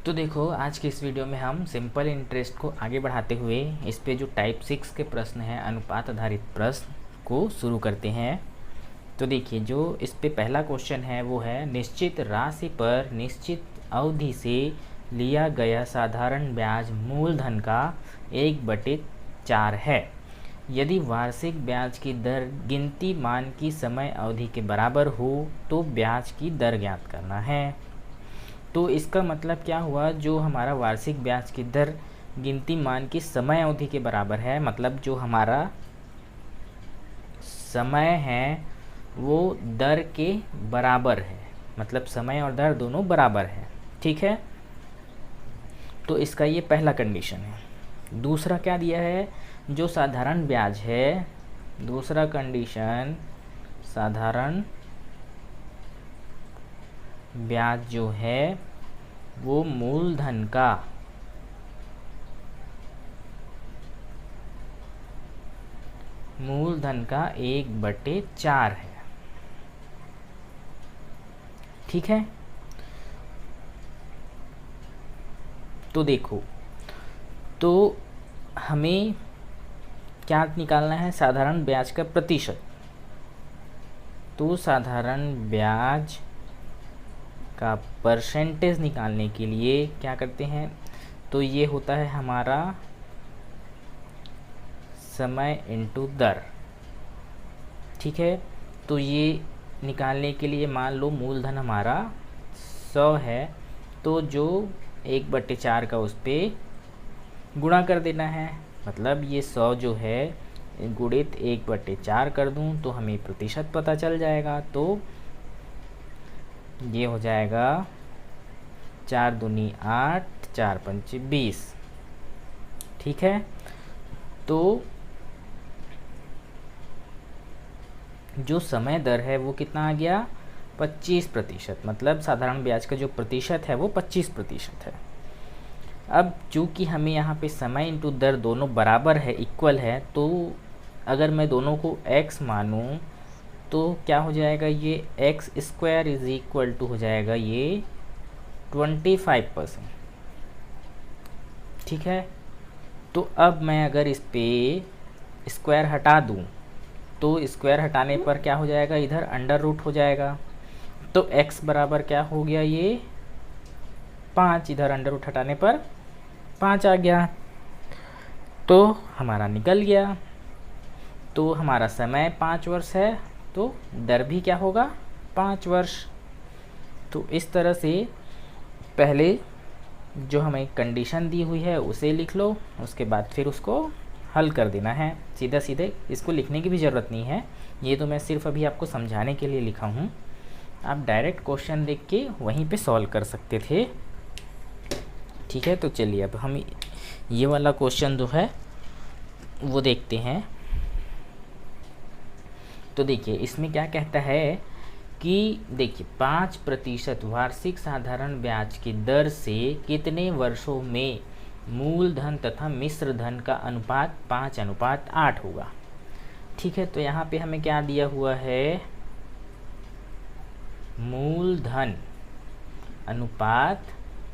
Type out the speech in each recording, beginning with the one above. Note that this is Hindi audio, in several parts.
तो देखो, आज के इस वीडियो में हम सिंपल इंटरेस्ट को आगे बढ़ाते हुए इस पे जो टाइप 6 के प्रश्न हैं, अनुपात आधारित प्रश्न को शुरू करते हैं। तो देखिए, जो इस पे पहला क्वेश्चन है वो है, निश्चित राशि पर निश्चित अवधि से लिया गया साधारण ब्याज मूलधन का 1/4 है। यदि वार्षिक ब्याज की दर गिनती मान की समय अवधि के बराबर हो तो ब्याज की दर ज्ञात करना है। तो इसका मतलब क्या हुआ, जो हमारा वार्षिक ब्याज की दर गिनती मान की समय अवधि के बराबर है, मतलब जो हमारा समय है वो दर के बराबर है, मतलब समय और दर दोनों बराबर है। ठीक है, तो इसका ये पहला कंडीशन है। दूसरा क्या दिया है, जो साधारण ब्याज है, दूसरा कंडीशन साधारण ब्याज जो है वो मूलधन का मूलधन का 1/4 है। ठीक है, तो देखो, तो हमें क्या निकालना है, साधारण ब्याज का प्रतिशत। तो साधारण ब्याज का परसेंटेज निकालने के लिए क्या करते हैं, तो ये होता है हमारा समय इंटू दर। ठीक है, तो ये निकालने के लिए मान लो मूलधन हमारा 100 है, तो जो 1/4 का उस पर गुणा कर देना है। मतलब ये 100 जो है गुणित 1/4 कर दूं तो हमें प्रतिशत पता चल जाएगा। तो ये हो जाएगा 4 दूनी 8, 4 पंचे 20। ठीक है, तो जो समय दर है वो कितना आ गया, 25%। मतलब साधारण ब्याज का जो प्रतिशत है वो 25% है। अब चूँकि हमें यहाँ पे समय इंटू दर दोनों बराबर है, इक्वल है, तो अगर मैं दोनों को x मानूँ तो क्या हो जाएगा, ये x² इज इक्वल टू हो जाएगा ये 25%। ठीक है, तो अब मैं अगर इस पे स्क्वायर हटा दूँ तो स्क्वायर हटाने पर क्या हो जाएगा, इधर अंडर रूट हो जाएगा। तो x बराबर क्या हो गया, ये 5, इधर अंडर रूट हटाने पर 5 आ गया, तो हमारा निकल गया। तो हमारा समय 5 वर्ष है, तो दर भी क्या होगा, 5 वर्ष। तो इस तरह से पहले जो हमें कंडीशन दी हुई है उसे लिख लो, उसके बाद फिर उसको हल कर देना है। सीधा सीधे इसको लिखने की भी ज़रूरत नहीं है, ये तो मैं सिर्फ अभी आपको समझाने के लिए लिखा हूँ। आप डायरेक्ट क्वेश्चन देख के वहीं पे सॉल्व कर सकते थे। ठीक है, तो चलिए अब हम ये वाला क्वेश्चन जो है वो देखते हैं। तो देखिए, इसमें क्या कहता है कि देखिए 5% वार्षिक साधारण ब्याज की दर से कितने वर्षों में मूलधन तथा मिश्र धन का अनुपात 5:8 होगा। ठीक है, तो यहाँ पे हमें क्या दिया हुआ है, मूलधन अनुपात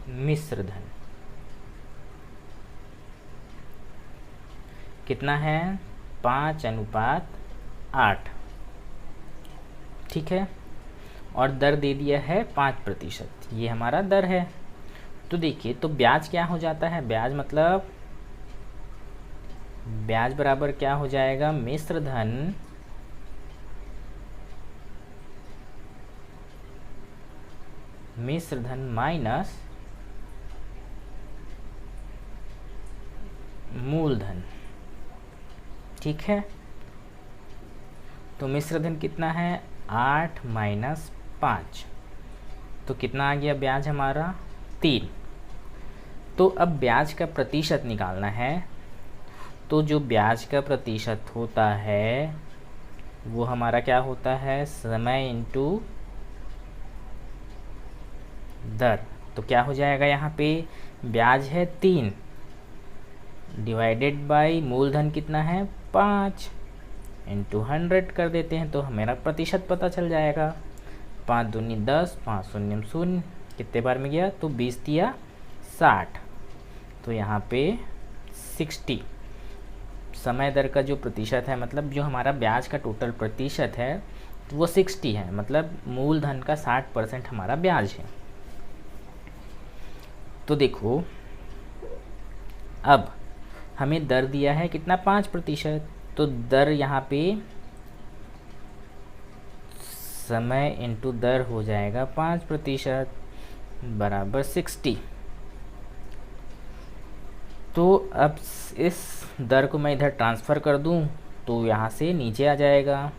मिश्र धन कितना है, 5:8। ठीक है, और दर दे दिया है 5%, ये हमारा दर है। तो देखिए, तो ब्याज क्या हो जाता है, ब्याज मतलब ब्याज बराबर क्या हो जाएगा, मिश्र धन माइनस मूलधन। ठीक है, तो मिश्र धन कितना है, 8 - 5, तो कितना आ गया ब्याज हमारा, 3। तो अब ब्याज का प्रतिशत निकालना है। तो जो ब्याज का प्रतिशत होता है वो हमारा क्या होता है, समय इंटू दर। तो क्या हो जाएगा, यहाँ पे ब्याज है 3 डिवाइडेड बाय मूलधन कितना है, 5 इंटू 100 कर देते हैं तो हमारा प्रतिशत पता चल जाएगा। 5 दूनी 10, 5 शून्य शून्य, कितने बार में गया, तो 20 दिया 60, तो यहाँ पे 60 समय दर का जो प्रतिशत है, मतलब जो हमारा ब्याज का टोटल प्रतिशत है तो वो 60 है, मतलब मूलधन का 60% हमारा ब्याज है। तो देखो अब हमें दर दिया है कितना, 5%, तो दर यहाँ पे समय इंटू दर हो जाएगा 5% बराबर 60। तो अब इस दर को मैं इधर ट्रांसफ़र कर दूं तो यहाँ से नीचे आ जाएगा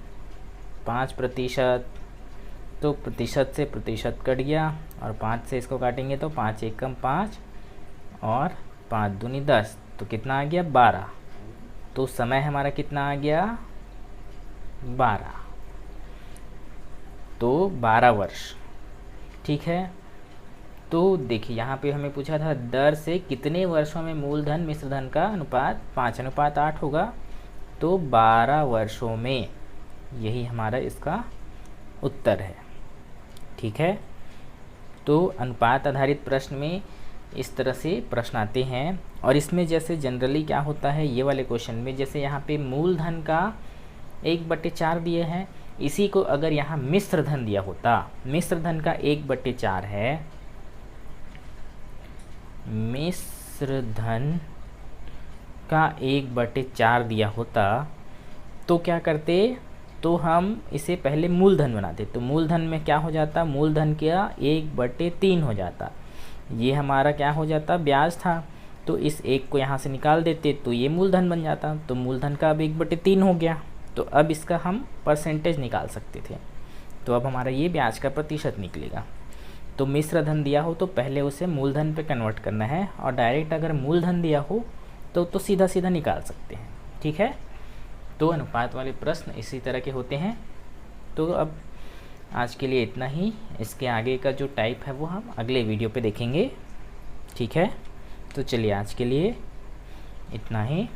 5%, तो प्रतिशत से प्रतिशत कट गया और 5 से इसको काटेंगे तो 5 एकम 5 और 5 दूनी 10, तो कितना आ गया 12। तो समय हमारा कितना आ गया 12, तो 12 वर्ष। ठीक है, तो देखिए यहाँ पे हमें पूछा था दर से कितने वर्षों में मूलधन मिश्रधन का अनुपात 5:8 होगा, तो 12 वर्षों में, यही हमारा इसका उत्तर है। ठीक है, तो अनुपात आधारित प्रश्न में इस तरह से प्रश्न आते हैं। और इसमें जैसे जनरली क्या होता है, ये वाले क्वेश्चन में जैसे यहाँ पे मूलधन का 1/4 दिए हैं, इसी को अगर यहाँ मिश्रधन दिया होता, मिश्रधन का 1/4 है, मिश्रधन का 1/4 दिया होता तो क्या करते, तो हम इसे पहले मूलधन बनाते। तो मूलधन में क्या हो जाता, मूलधन का 1/3 हो जाता, ये हमारा क्या हो जाता ब्याज था, तो इस एक को यहाँ से निकाल देते तो ये मूलधन बन जाता। तो मूलधन का अब 1/3 हो गया, तो अब इसका हम परसेंटेज निकाल सकते थे, तो अब हमारा ये ब्याज का प्रतिशत निकलेगा। तो मिश्रधन दिया हो तो पहले उसे मूलधन पे कन्वर्ट करना है, और डायरेक्ट अगर मूलधन दिया हो तो सीधा सीधा निकाल सकते हैं। ठीक है, तो अनुपात वाले प्रश्न इसी तरह के होते हैं। तो अब आज के लिए इतना ही, इसके आगे का जो टाइप है वो हम अगले वीडियो पे देखेंगे। ठीक है, तो चलिए आज के लिए इतना ही।